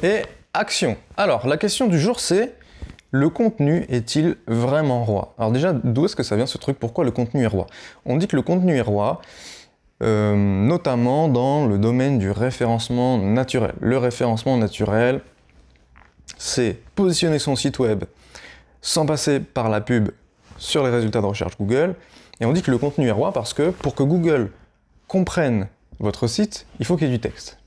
Et action. Alors, la question du jour, c'est: le contenu est-il vraiment roi? Alors déjà, d'où est-ce que ça vient ce truc? Pourquoi le contenu est roi? On dit que le contenu est roi, notamment dans le domaine du référencement naturel. Le référencement naturel, c'est positionner son site web sans passer par la pub sur les résultats de recherche Google. Et on dit que le contenu est roi parce que pour que Google comprenne votre site, il faut qu'il y ait du texte.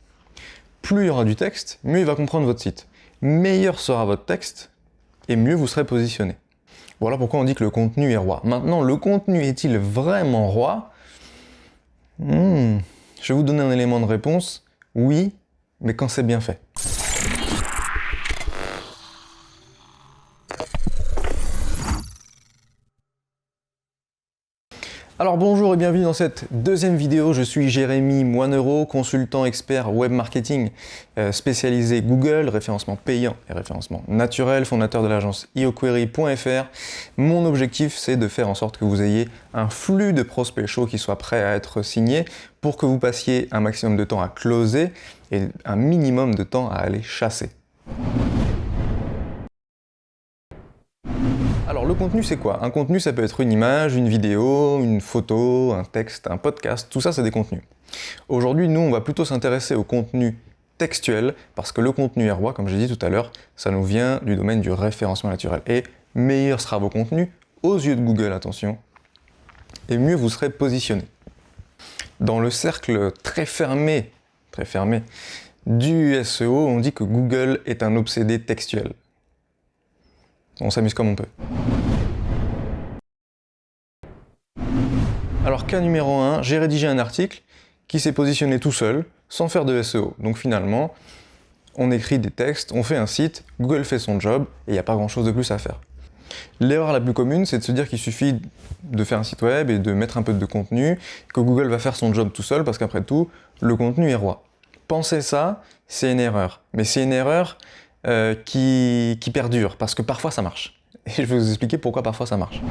Plus il y aura du texte, mieux il va comprendre votre site. Meilleur sera votre texte, et mieux vous serez positionné. Voilà pourquoi on dit que le contenu est roi. Maintenant, le contenu est-il vraiment roi? Je vais vous donner un élément de réponse. Oui, mais quand c'est bien fait. Alors bonjour et bienvenue dans cette deuxième vidéo. Je suis Jérémy Moinereau, consultant expert web marketing spécialisé Google, référencement payant et référencement naturel, fondateur de l'agence ioquery.fr. Mon objectif, c'est de faire en sorte que vous ayez un flux de prospects chauds qui soit prêt à être signé pour que vous passiez un maximum de temps à closer et un minimum de temps à aller chasser. Alors le contenu, c'est quoi? Un contenu, ça peut être une image, une vidéo, une photo, un texte, un podcast, tout ça c'est des contenus. Aujourd'hui, nous, on va plutôt s'intéresser au contenu textuel, parce que le contenu est roi, comme j'ai dit tout à l'heure, ça nous vient du domaine du référencement naturel. Et meilleur sera vos contenus, aux yeux de Google, attention, et mieux vous serez positionné. Dans le cercle très fermé du SEO, on dit que Google est un obsédé textuel. On s'amuse comme on peut. Alors cas numéro 1, j'ai rédigé un article qui s'est positionné tout seul, sans faire de SEO. Donc finalement, on écrit des textes, on fait un site, Google fait son job, et il n'y a pas grand chose de plus à faire. L'erreur la plus commune, c'est de se dire qu'il suffit de faire un site web et de mettre un peu de contenu, que Google va faire son job tout seul, parce qu'après tout, le contenu est roi. Penser ça, c'est une erreur. Mais c'est une erreur qui perdure, parce que parfois ça marche. Et je vais vous expliquer pourquoi parfois ça marche.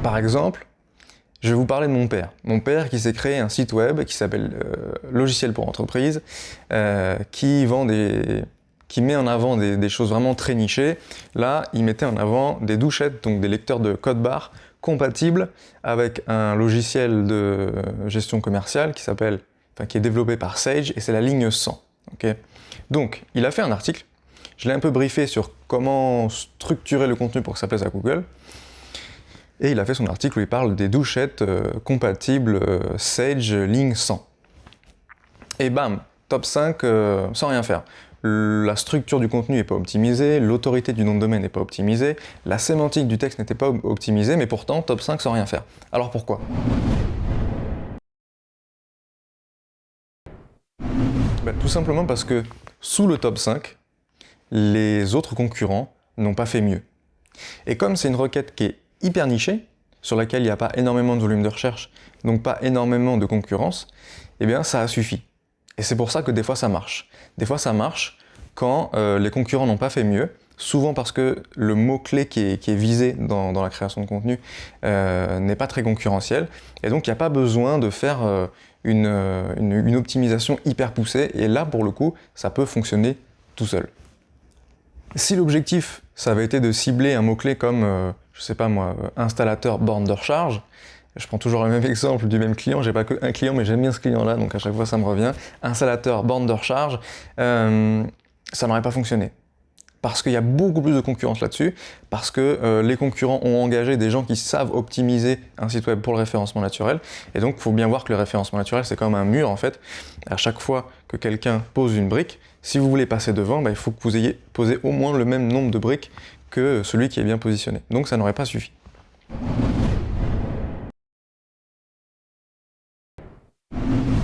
Par exemple, je vais vous parler de mon père. Mon père qui s'est créé un site web qui s'appelle Logiciel pour entreprise, qui met en avant des choses vraiment très nichées. Là, il mettait en avant des douchettes, donc des lecteurs de code barre compatibles avec un logiciel de gestion commerciale qui est développé par Sage, et c'est la ligne 100. Okay, donc, il a fait un article, je l'ai un peu briefé sur comment structurer le contenu pour que ça plaise à Google, et il a fait son article où il parle des douchettes compatibles Sage ligne 100. Et bam, top 5 sans rien faire. La structure du contenu n'est pas optimisée, l'autorité du nom de domaine n'est pas optimisée, la sémantique du texte n'était pas optimisée, mais pourtant top 5 sans rien faire. Alors pourquoi? Tout simplement parce que sous le top 5, les autres concurrents n'ont pas fait mieux. Et comme c'est une requête qui est hyper nichée, sur laquelle il n'y a pas énormément de volume de recherche, donc pas énormément de concurrence, eh bien ça a suffi. Et c'est pour ça que des fois ça marche. Des fois ça marche quand les concurrents n'ont pas fait mieux, souvent parce que le mot-clé qui est visé dans la création de contenu n'est pas très concurrentiel, et donc il n'y a pas besoin de faire une optimisation hyper poussée, et là pour le coup ça peut fonctionner tout seul. Si l'objectif ça avait été de cibler un mot-clé comme, je sais pas moi, installateur borne de recharge, je prends toujours le même exemple du même client, j'ai pas qu'un client mais j'aime bien ce client là, donc à chaque fois ça me revient, installateur borne de recharge, ça n'aurait pas fonctionné. Parce qu'il y a beaucoup plus de concurrence là-dessus, parce que les concurrents ont engagé des gens qui savent optimiser un site web pour le référencement naturel, et donc il faut bien voir que le référencement naturel c'est comme un mur en fait. À chaque fois que quelqu'un pose une brique, si vous voulez passer devant, il faut que vous ayez posé au moins le même nombre de briques que celui qui est bien positionné. Donc ça n'aurait pas suffi.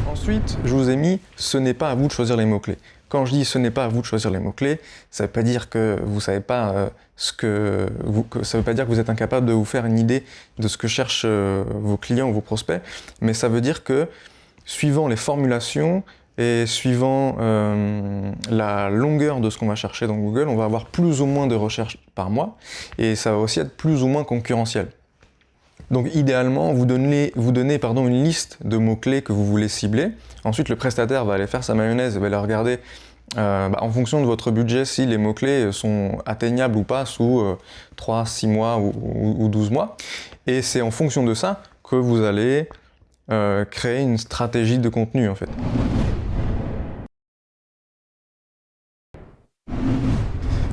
Ensuite, je vous ai mis « ce n'est pas à vous de choisir les mots-clés ». Quand je dis « ce n'est pas à vous de choisir les mots-clés », ça ne veut pas dire que vous ne savez pas ça veut pas dire que vous êtes incapable de vous faire une idée de ce que cherchent vos clients ou vos prospects, mais ça veut dire que, suivant les formulations et suivant la longueur de ce qu'on va chercher dans Google, on va avoir plus ou moins de recherches par mois, et ça va aussi être plus ou moins concurrentiel. Donc idéalement, vous donnez une liste de mots-clés que vous voulez cibler. Ensuite, le prestataire va aller faire sa mayonnaise et va aller regarder en fonction de votre budget si les mots-clés sont atteignables ou pas sous 3, 6 mois ou 12 mois. Et c'est en fonction de ça que vous allez créer une stratégie de contenu en fait.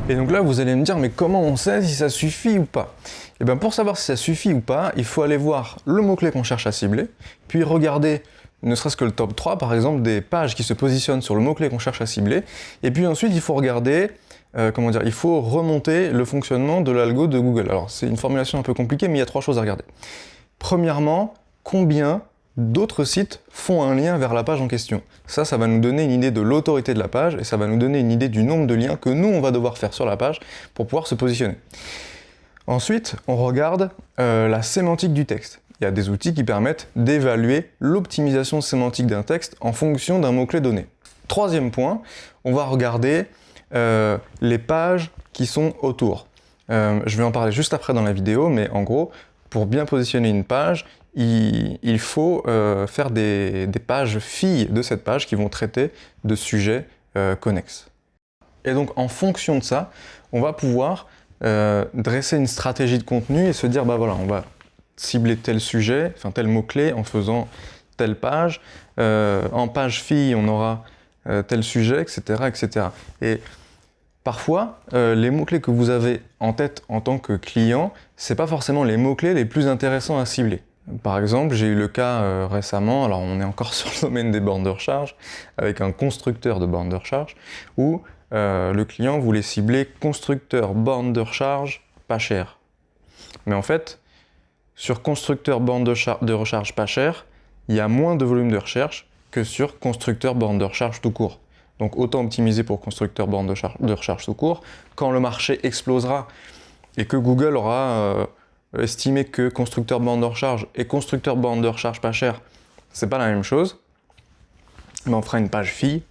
Et donc là, vous allez me dire, mais comment on sait si ça suffit ou pas? Et bien pour savoir si ça suffit ou pas, il faut aller voir le mot-clé qu'on cherche à cibler, puis regarder ne serait-ce que le top 3, par exemple, des pages qui se positionnent sur le mot-clé qu'on cherche à cibler, et puis ensuite, il faut regarder, il faut remonter le fonctionnement de l'algo de Google. Alors, c'est une formulation un peu compliquée, mais il y a 3 choses à regarder. Premièrement, combien d'autres sites font un lien vers la page en question. Ça va nous donner une idée de l'autorité de la page et ça va nous donner une idée du nombre de liens que nous, on va devoir faire sur la page pour pouvoir se positionner. Ensuite, on regarde la sémantique du texte. Il y a des outils qui permettent d'évaluer l'optimisation sémantique d'un texte en fonction d'un mot-clé donné. Troisième point, on va regarder les pages qui sont autour. Je vais en parler juste après dans la vidéo, mais en gros, pour bien positionner une page, il faut faire des pages filles de cette page qui vont traiter de sujets connexes. Et donc en fonction de ça, on va pouvoir dresser une stratégie de contenu et se dire, bah voilà, on va cibler tel sujet, enfin tel mot-clé en faisant telle page. En page fille, on aura tel sujet, etc., etc. Et parfois, les mots-clés que vous avez en tête en tant que client, c'est pas forcément les mots-clés les plus intéressants à cibler. Par exemple, j'ai eu le cas récemment, alors on est encore sur le domaine des bornes de recharge, avec un constructeur de bornes de recharge, où le client voulait cibler constructeur bornes de recharge pas cher. Mais en fait, sur constructeur bornes de recharge pas cher, il y a moins de volume de recherche que sur constructeur bornes de recharge tout court. Donc autant optimiser pour constructeur bornes de recharge tout court. Quand le marché explosera et que Google aura estimé que constructeur borne de recharge et constructeur borne de recharge pas cher, c'est pas la même chose, mais on fera une page fille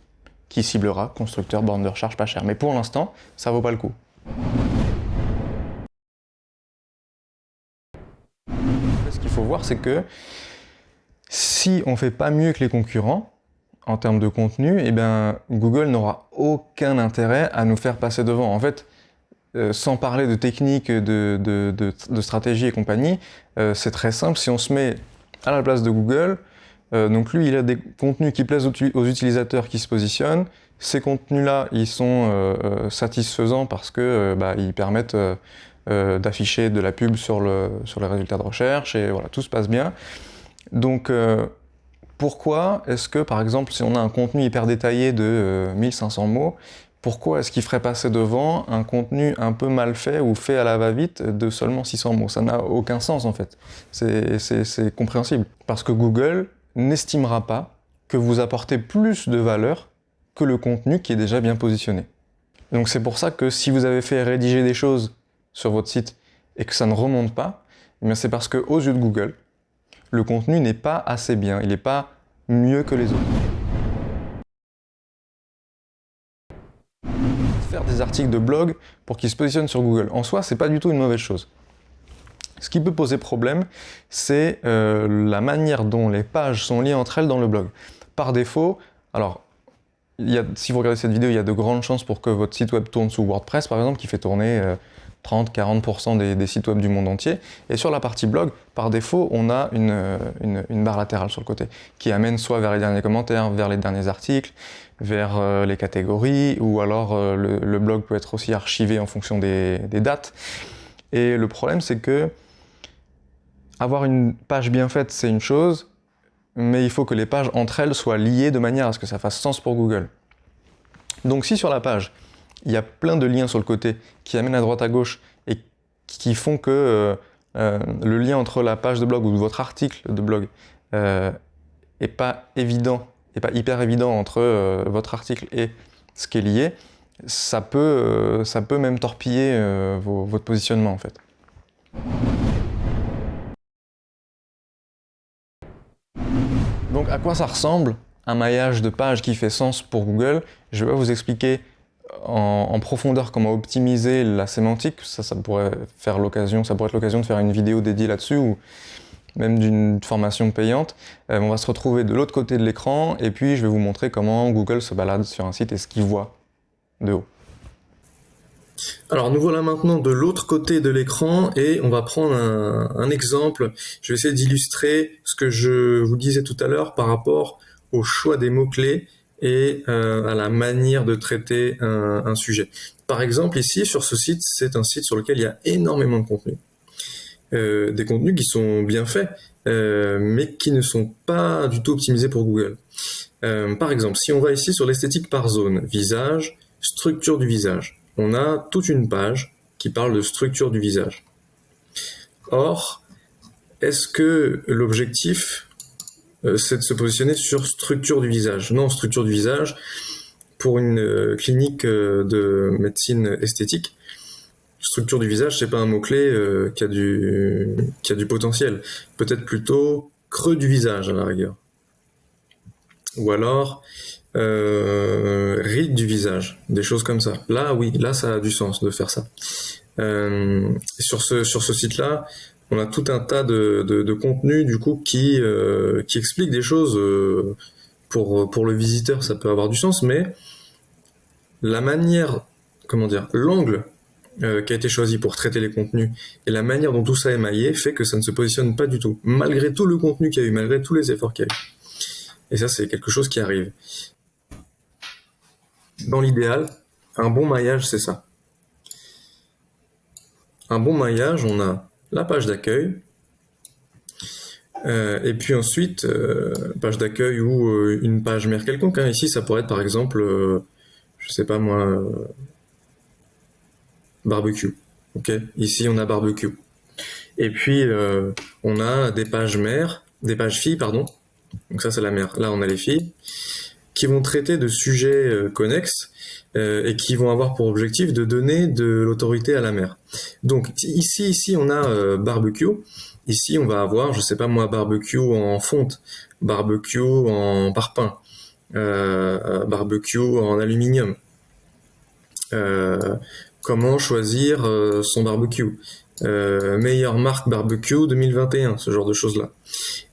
qui ciblera constructeur borne de recharge pas cher. Mais pour l'instant, ça vaut pas le coup. Ce qu'il faut voir, c'est que si on fait pas mieux que les concurrents, en termes de contenu, eh bien, Google n'aura aucun intérêt à nous faire passer devant. En fait, sans parler de technique, de stratégie et compagnie, c'est très simple. Si on se met à la place de Google, donc lui, il a des contenus qui plaisent aux utilisateurs qui se positionnent. Ces contenus-là, ils sont satisfaisants parce que ils permettent d'afficher de la pub sur les résultats de recherche et voilà, tout se passe bien. Donc, pourquoi est-ce que, par exemple, si on a un contenu hyper détaillé de 1500 mots, pourquoi est-ce qu'il ferait passer devant un contenu un peu mal fait ou fait à la va-vite de seulement 600 mots? Ça n'a aucun sens en fait. C'est compréhensible. Parce que Google n'estimera pas que vous apportez plus de valeur que le contenu qui est déjà bien positionné. Donc c'est pour ça que si vous avez fait rédiger des choses sur votre site et que ça ne remonte pas, c'est parce qu'aux yeux de Google, le contenu n'est pas assez bien, il n'est pas mieux que les autres. Faire des articles de blog pour qu'ils se positionnent sur Google, en soi, c'est pas du tout une mauvaise chose. Ce qui peut poser problème, c'est la manière dont les pages sont liées entre elles dans le blog. Par défaut, alors, si vous regardez cette vidéo, il y a de grandes chances pour que votre site web tourne sous WordPress, par exemple, qui fait tourner 30-40% des sites web du monde entier. Et sur la partie blog, par défaut, on a une barre latérale sur le côté qui amène soit vers les derniers commentaires, vers les derniers articles, vers les catégories, ou alors le blog peut être aussi archivé en fonction des dates. Et le problème, c'est que avoir une page bien faite, c'est une chose, mais il faut que les pages entre elles soient liées de manière à ce que ça fasse sens pour Google. Donc si sur la page, il y a plein de liens sur le côté qui amènent à droite à gauche et qui font que le lien entre la page de blog ou votre article de blog est pas évident, est pas hyper évident entre votre article et ce qui est lié, ça peut même torpiller votre positionnement en fait. Donc à quoi ça ressemble un maillage de page qui fait sens pour Google? Je vais vous expliquer en profondeur comment optimiser la sémantique, ça pourrait faire l'occasion, ça pourrait être l'occasion de faire une vidéo dédiée là-dessus, ou même d'une formation payante. On va se retrouver de l'autre côté de l'écran, et puis je vais vous montrer comment Google se balade sur un site et ce qu'il voit de haut. Alors nous voilà maintenant de l'autre côté de l'écran et on va prendre un exemple. Je vais essayer d'illustrer ce que je vous disais tout à l'heure par rapport au choix des mots-clés et à la manière de traiter un sujet. Par exemple ici sur ce site, c'est un site sur lequel il y a énormément de contenu. Des contenus qui sont bien faits, mais qui ne sont pas du tout optimisés pour Google. Par exemple, si on va ici sur l'esthétique par zone, visage, structure du visage, on a toute une page qui parle de structure du visage. Or, est-ce que l'objectif, c'est de se positionner sur structure du visage? Non, structure du visage, pour une clinique de médecine esthétique, structure du visage, c'est pas un mot-clé qui a du potentiel. Peut-être plutôt creux du visage, à la rigueur. Ou alors rides du visage, des choses comme ça. Là, oui, là, ça a du sens de faire ça. Sur ce site-là, on a tout un tas de contenus du coup qui expliquent des choses pour le visiteur, ça peut avoir du sens, mais la manière, l'angle qui a été choisi pour traiter les contenus et la manière dont tout ça est maillé fait que ça ne se positionne pas du tout, malgré tout le contenu qu'il y a eu, malgré tous les efforts qu'il y a eu. Et ça, c'est quelque chose qui arrive. Dans l'idéal, un bon maillage, c'est ça. Un bon maillage, on a la page d'accueil, et puis ensuite, page d'accueil ou une page mère quelconque. Hein. Ici, ça pourrait être par exemple, je sais pas moi, barbecue. Ok. Ici, on a barbecue. Et puis, on a des pages mères, des pages filles, pardon. Donc ça, c'est la mère. Là, on a les filles qui vont traiter de sujets connexes et qui vont avoir pour objectif de donner de l'autorité à la mère. Donc ici, on a barbecue. Ici, on va avoir, je sais pas moi, barbecue en fonte, barbecue en parpaing, barbecue en aluminium. Comment choisir son barbecue, meilleure marque barbecue 2021, ce genre de choses-là.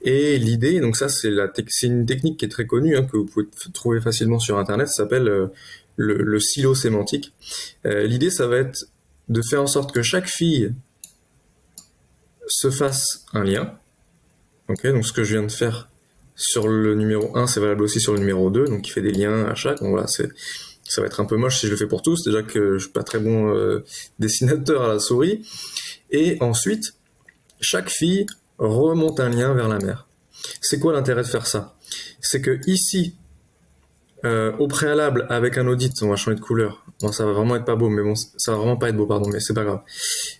Et l'idée, donc ça c'est une technique qui est très connue, hein, que vous pouvez trouver facilement sur internet, ça s'appelle le silo sémantique. L'idée, ça va être de faire en sorte que chaque fille se fasse un lien. Okay, donc ce que je viens de faire sur le numéro 1, c'est valable aussi sur le numéro 2, donc il fait des liens à chaque. Donc voilà, ça va être un peu moche si je le fais pour tous, déjà que je suis pas très bon dessinateur à la souris. Et ensuite, chaque fille remonte un lien vers la mère. C'est quoi l'intérêt de faire ça? C'est que ici, au préalable, avec un audit, on va changer de couleur. Bon, ça va vraiment être pas beau, mais bon, ça va vraiment pas être beau, pardon, mais c'est pas grave.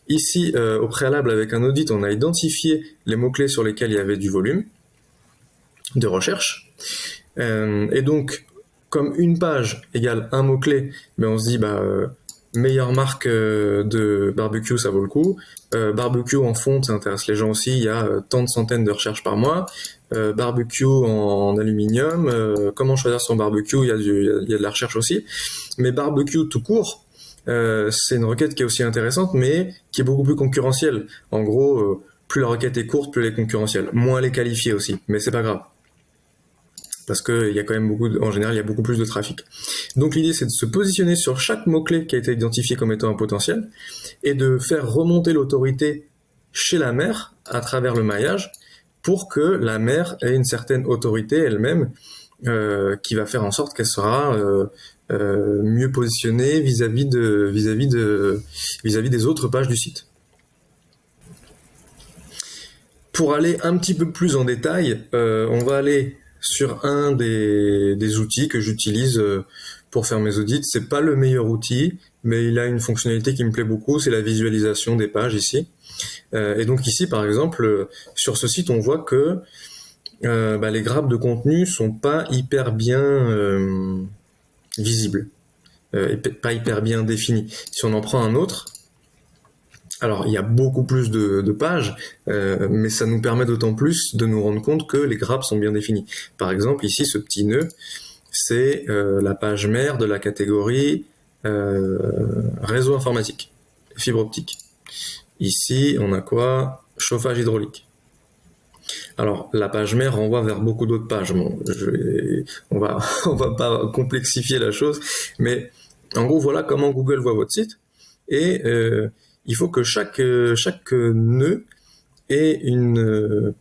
Ici, au préalable, avec un audit, on a identifié les mots-clés sur lesquels il y avait du volume de recherche. Et donc, comme une page égale un mot-clé, ben on se dit, meilleure marque de barbecue, ça vaut le coup. Barbecue en fonte, ça intéresse les gens aussi. Il y a tant de centaines de recherches par mois. Barbecue en aluminium. Comment choisir son barbecue? Il y a de la recherche aussi. Mais barbecue tout court, c'est une requête qui est aussi intéressante, mais qui est beaucoup plus concurrentielle. En gros, plus la requête est courte, plus elle est concurrentielle. Moins elle est qualifiée aussi, mais c'est pas grave. Parce qu'il y a quand même en général, il y a beaucoup plus de trafic. Donc l'idée, c'est de se positionner sur chaque mot-clé qui a été identifié comme étant un potentiel et de faire remonter l'autorité chez la mère à travers le maillage pour que la mère ait une certaine autorité elle-même qui va faire en sorte qu'elle sera mieux positionnée vis-à-vis des autres pages du site. Pour aller un petit peu plus en détail, on va aller sur un des outils que j'utilise pour faire mes audits. C'est pas le meilleur outil, mais il a une fonctionnalité qui me plaît beaucoup, c'est la visualisation des pages ici. Et donc ici, par exemple, sur ce site, on voit que les grappes de contenu sont pas hyper bien visibles, pas hyper bien définies. Si on en prend un autre, alors, il y a beaucoup plus de pages, mais ça nous permet d'autant plus de nous rendre compte que les grappes sont bien définies. Par exemple, ici, ce petit nœud, c'est la page mère de la catégorie réseau informatique, fibre optique. Ici, on a quoi? Chauffage hydraulique. Alors, la page mère renvoie vers beaucoup d'autres pages. Bon, on va, on va pas complexifier la chose, mais en gros, voilà comment Google voit votre site. Et il faut que chaque nœud ait une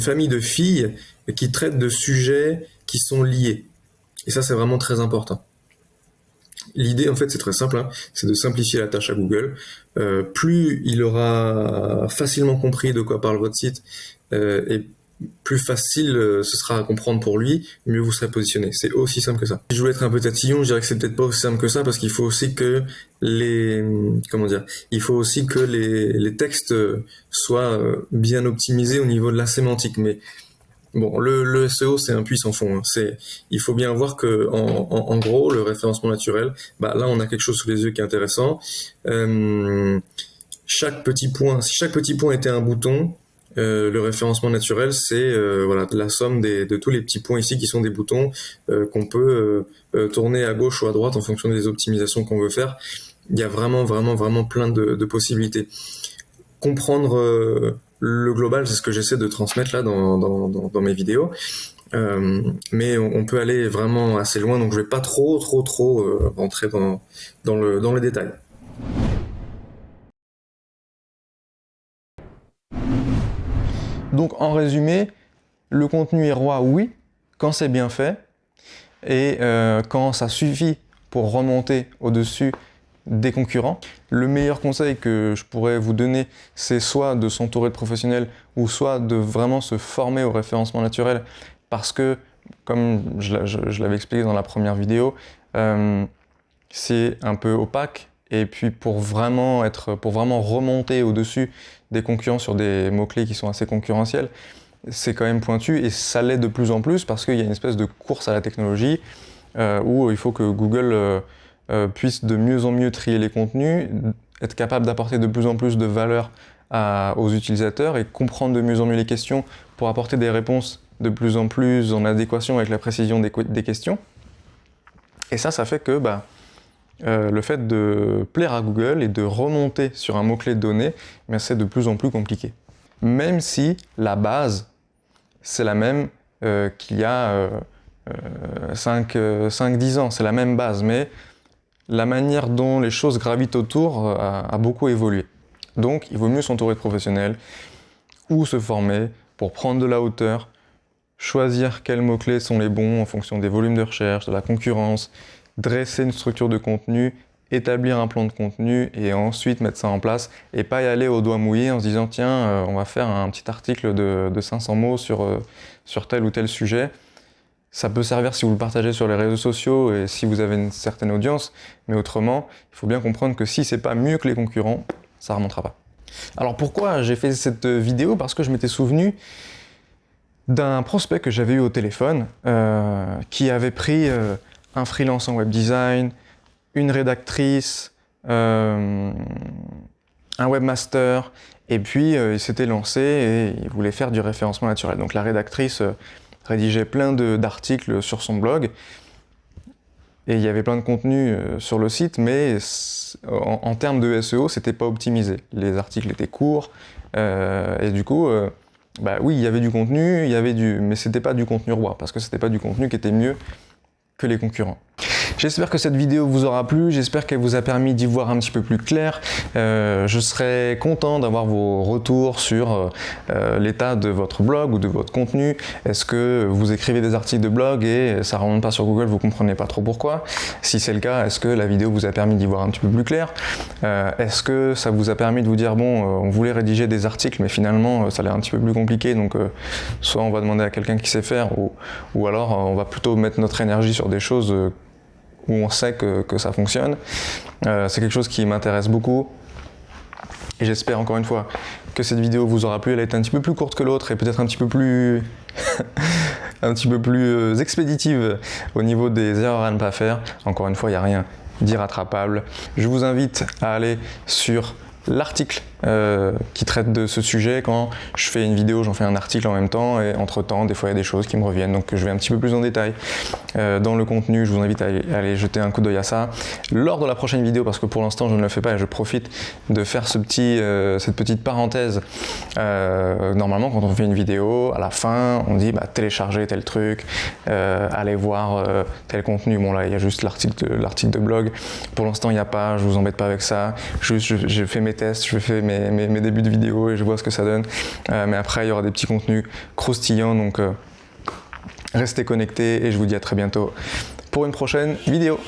famille de filles qui traitent de sujets qui sont liés. Et ça, c'est vraiment très important. L'idée, en fait, c'est très simple, hein, c'est de simplifier la tâche à Google. Plus il aura facilement compris de quoi parle votre site, et plus facile ce sera à comprendre pour lui, mieux vous serez positionné. C'est aussi simple que ça. Si je voulais être un peu tatillon, je dirais que c'est peut-être pas aussi simple que ça, parce qu'il faut aussi que il faut aussi que les textes soient bien optimisés au niveau de la sémantique. Mais bon, le SEO, c'est un puits sans fond, hein. Il faut bien voir que, en gros, le référencement naturel, bah, là, on a quelque chose sous les yeux qui est intéressant. Chaque petit point, si chaque petit point était un bouton, le référencement naturel, c'est voilà, la somme de tous les petits points ici qui sont des boutons qu'on peut tourner à gauche ou à droite en fonction des optimisations qu'on veut faire. Il y a vraiment plein de possibilités. Comprendre le global, c'est ce que j'essaie de transmettre là dans mes vidéos. Mais on peut aller vraiment assez loin, donc je vais pas trop rentrer dans le détail. Donc en résumé, le contenu est roi, oui, quand c'est bien fait, et quand ça suffit pour remonter au-dessus des concurrents. Le meilleur conseil que je pourrais vous donner, c'est soit de s'entourer de professionnels ou soit de vraiment se former au référencement naturel, parce que, comme je l'avais expliqué dans la première vidéo, c'est un peu opaque, et puis pour vraiment remonter au-dessus des concurrents sur des mots-clés qui sont assez concurrentiels, c'est quand même pointu, et ça l'est de plus en plus parce qu'il y a une espèce de course à la technologie où il faut que Google puisse de mieux en mieux trier les contenus, être capable d'apporter de plus en plus de valeur aux utilisateurs et comprendre de mieux en mieux les questions pour apporter des réponses de plus en plus en adéquation avec la précision des questions. Et ça fait que le fait de plaire à Google et de remonter sur un mot-clé donné, c'est de plus en plus compliqué. Même si la base, c'est la même qu'il y a 5-10 ans, c'est la même base, mais la manière dont les choses gravitent autour a beaucoup évolué. Donc il vaut mieux s'entourer de professionnels ou se former pour prendre de la hauteur, choisir quels mots-clés sont les bons en fonction des volumes de recherche, de la concurrence, dresser une structure de contenu, établir un plan de contenu et ensuite mettre ça en place et pas y aller au doigt mouillé en se disant tiens, on va faire un petit article de 500 mots sur tel ou tel sujet. Ça peut servir si vous le partagez sur les réseaux sociaux et si vous avez une certaine audience, mais autrement, il faut bien comprendre que si c'est pas mieux que les concurrents, ça remontera pas. Alors pourquoi j'ai fait cette vidéo? Parce que je m'étais souvenu d'un prospect que j'avais eu au téléphone qui avait pris un freelance en web design, une rédactrice, un webmaster, et puis il s'était lancé et il voulait faire du référencement naturel. Donc la rédactrice rédigeait plein d'articles sur son blog, et il y avait plein de contenu sur le site, mais en termes de SEO, c'était pas optimisé. Les articles étaient courts, et du coup, oui, il y avait du contenu, mais c'était pas du contenu roi, parce que c'était pas du contenu qui était mieux que les concurrents. J'espère que cette vidéo vous aura plu, j'espère qu'elle vous a permis d'y voir un petit peu plus clair. Je serais content d'avoir vos retours sur l'état de votre blog ou de votre contenu. Est-ce que vous écrivez des articles de blog et ça ne remonte pas sur Google, vous ne comprenez pas trop pourquoi? Si c'est le cas, est-ce que la vidéo vous a permis d'y voir un petit peu plus clair? Est-ce que ça vous a permis de vous dire bon, on voulait rédiger des articles mais finalement ça a l'air un petit peu plus compliqué, donc soit on va demander à quelqu'un qui sait faire ou alors on va plutôt mettre notre énergie sur des choses où on sait que ça fonctionne. C'est quelque chose qui m'intéresse beaucoup et j'espère encore une fois que cette vidéo vous aura plu. Elle a été un petit peu plus courte que l'autre et peut-être un petit peu plus expéditive au niveau des erreurs à ne pas faire. Encore une fois, il n'y a rien d'irrattrapable. Je vous invite à aller sur l'article qui traitent de ce sujet. Quand je fais une vidéo, j'en fais un article en même temps, et entre-temps, des fois, il y a des choses qui me reviennent, donc je vais un petit peu plus en détail. Dans le contenu, je vous invite à aller jeter un coup d'œil à ça. Lors de la prochaine vidéo, parce que pour l'instant, je ne le fais pas, et je profite de faire cette petite parenthèse. Normalement, quand on fait une vidéo, à la fin, on dit téléchargez tel truc, allez voir tel contenu. Bon là, il y a juste l'article de blog. Pour l'instant, il n'y a pas, je vous embête pas avec ça. Juste, je fais mes tests, je fais mes débuts de vidéo et je vois ce que ça donne. Mais après, il y aura des petits contenus croustillants, donc restez connectés et je vous dis à très bientôt pour une prochaine vidéo.